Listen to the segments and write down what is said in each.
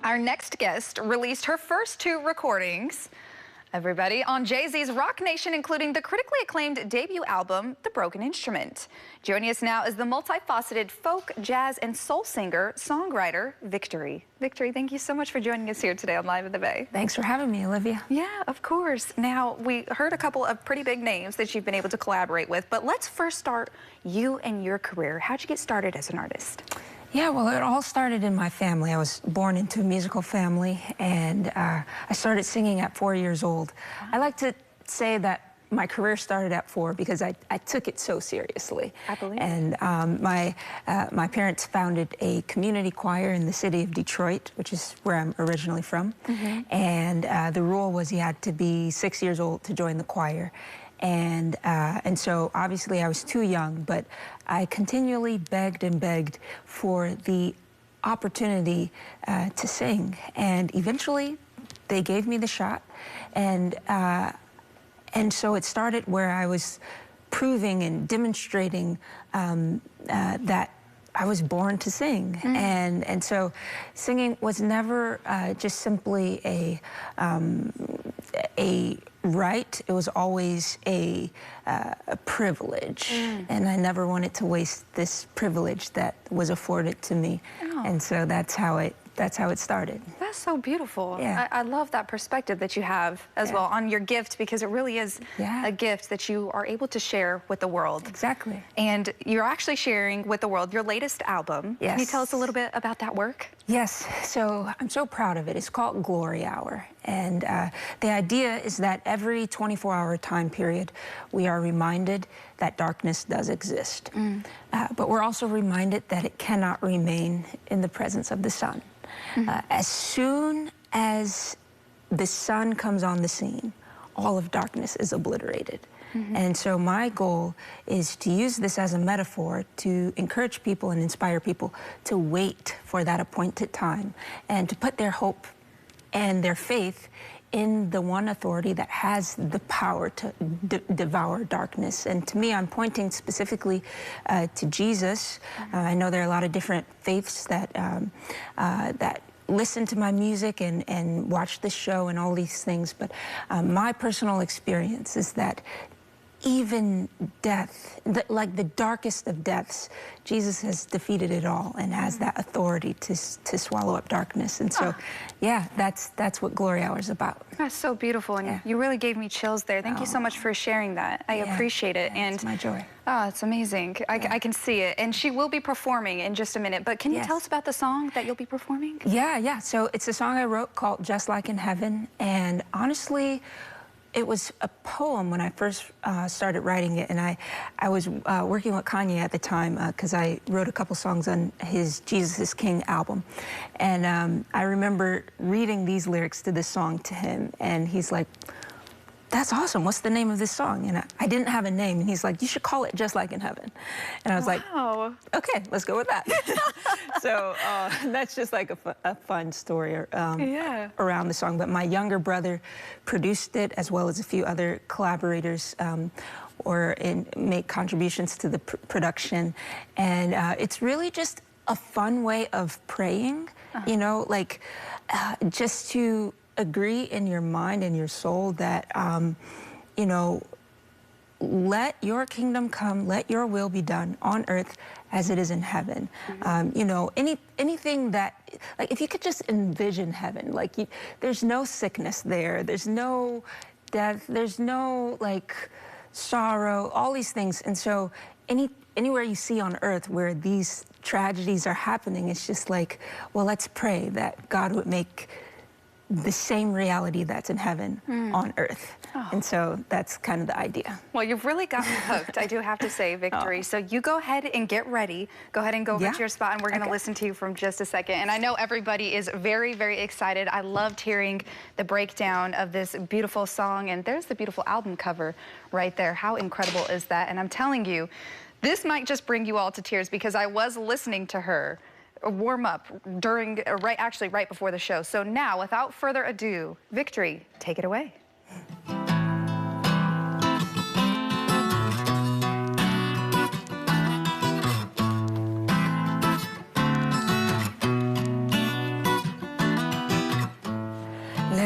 Our next guest released her first 2 recordings, everybody, on Jay-Z's Roc Nation, including the critically acclaimed debut album, The Broken Instrument. Joining us now is the multifaceted folk, jazz, and soul singer, songwriter, Victory. Victory, thank you so much for joining us here today on Live in the Bay. Thanks for having me, Olivia. Yeah, of course. Now, we heard a couple of pretty big names that you've been able to collaborate with, but let's first start you and your career. How'd you get started as an artist? Yeah, well, it all started in my family. I was born into a musical family, and I started singing at 4 years old. I like to say that my career started at 4 because I took it so seriously. I believe. And my parents founded a community choir in the city of Detroit, which is where I'm originally from. And the rule was you had to be 6 years old to join the choir. And so obviously I was too young, but I continually begged and begged for the opportunity to sing. And eventually they gave me the shot. And so it started where I was proving and demonstrating that I was born to sing. And so singing was never just simply a right. It was always a privilege, and I never wanted to waste this privilege that was afforded to me. And so that's how it started. That's so beautiful. Yeah. I love that perspective that you have as well on your gift, because it really is a gift that you are able to share with the world. Exactly. And you're actually sharing with the world your latest album. Yes. Can you tell us a little bit about that work? Yes, so I'm so proud of it. It's called Glory Hour. And the idea is that every 24-hour time period, we are reminded that darkness does exist. But we're also reminded that it cannot remain in the presence of the sun. As soon as the sun comes on the scene, all of darkness is obliterated. And so my goal is to use this as a metaphor to encourage people and inspire people to wait for that appointed time and to put their hope and their faith in the one authority that has the power to devour darkness. And to me, I'm pointing specifically to Jesus. I know there are a lot of different faiths that listen to my music and watch the show and all these things, but my personal experience is that even death, like the darkest of deaths, Jesus has defeated it all and has that authority to swallow up darkness. And so, yeah, that's what Glory Hour is about. That's so beautiful, and you really gave me chills there. Thank you so much for sharing that. I appreciate it. And it's my joy. Oh, it's amazing. I can see it. And she will be performing in just a minute, but can you tell us about the song that you'll be performing? Yeah. So it's a song I wrote called Just Like in Heaven, and honestly, it was a poem when I first started writing it, and I was working with Kanye at the time because I wrote a couple songs on his Jesus is King album. And I remember reading these lyrics to this song to him, and he's like, "That's awesome. What's the name of this song?" And I didn't have a name, and he's like, "You should call it Just Like in Heaven." And I was like, "Okay, let's go with that." So that's just like a fun story around the song. But my younger brother produced it, as well as a few other collaborators make contributions to the production. And it's really just a fun way of praying, you know, like just to agree in your mind and your soul that, you know, let your kingdom come, let your will be done on earth as it is in heaven. You know, anything that, like, if you could just envision heaven, like, there's no sickness there, there's no death, there's no, like, sorrow, all these things. And so anywhere you see on earth where these tragedies are happening, it's just like, well, let's pray that God would make the same reality that's in heaven on earth. And so that's kind of the idea. Well, you've really got me hooked, I do have to say, Victory. So you go ahead and get ready. Go ahead and go over to your spot, and we're going to listen to you from just a second. And I know everybody is very, very excited. I loved hearing the breakdown of this beautiful song, and there's the beautiful album cover right there. How incredible is that? And I'm telling you, this might just bring you all to tears, because I was listening to her warm up during, right before the show. So now, without further ado, Victory, take it away.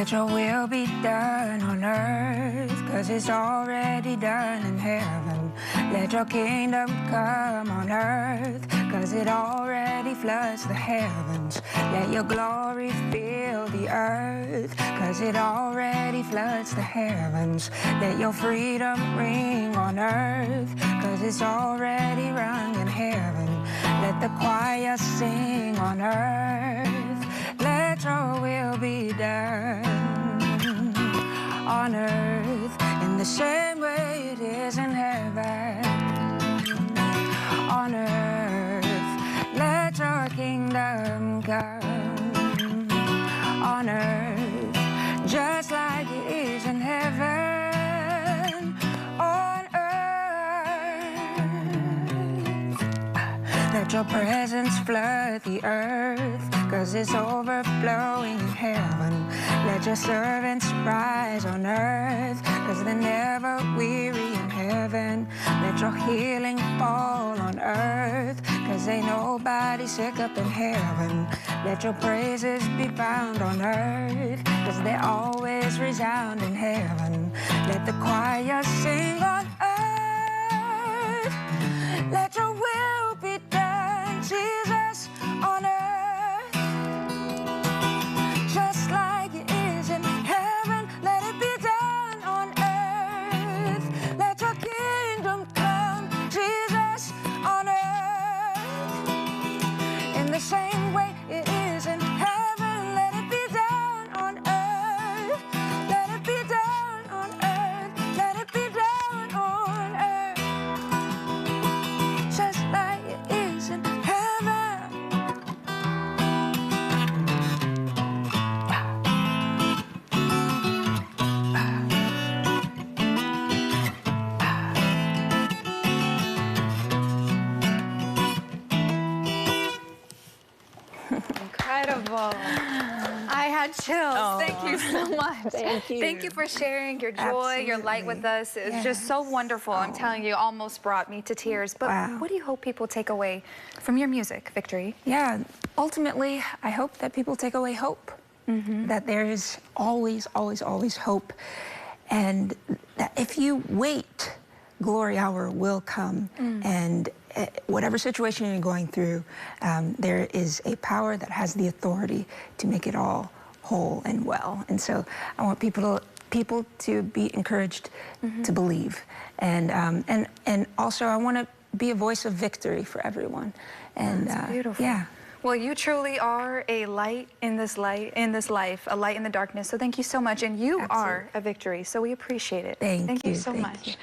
Let your will be done on earth, 'cause it's already done in heaven. Let your kingdom come on earth, 'cause it already floods the heavens. Let your glory fill the earth, 'cause it already floods the heavens. Let your freedom ring on earth, 'cause it's already rung in heaven. Let the choir sing on earth. Let your will be done on earth in the same way it is in heaven. On earth, let your kingdom come. On earth, just like it is in heaven. On earth, let your presence flood the earth, 'cause it's overflowing in heaven. Let your servants rise on earth, 'cause they're never weary in heaven. Let your healing fall on earth, 'cause ain't nobody sick up in heaven. Let your praises be found on earth, 'cause they always resound in heaven. Let the choir sing on earth. Let your will be done, Jesus, on earth, just like it is in heaven. Let it be done on earth. Let your kingdom come, Jesus, on earth, in the same way it is in heaven. Let it be done on earth. Let it be done on earth. Let it be done on earth, just like it is in heaven. Incredible. I had chills. Oh. Thank you so much. Thank you. Thank you for sharing your joy, your light with us. It's just so wonderful. I'm telling you, almost brought me to tears. But Wow. what do you hope people take away from your music, Victory? Yeah, ultimately, I hope that people take away hope. That there is always, always, always hope. And that if you wait, glory hour will come. And whatever situation you're going through, there is a power that has the authority to make it all whole and well. And so I want people to be encouraged to believe. And also I want to be a voice of victory for everyone. And That's beautiful. yeah. Well, you truly are a light in this life, a light in the darkness. So thank you so much. And you are a victory. So we appreciate it. Thank you you. so Thank much. you.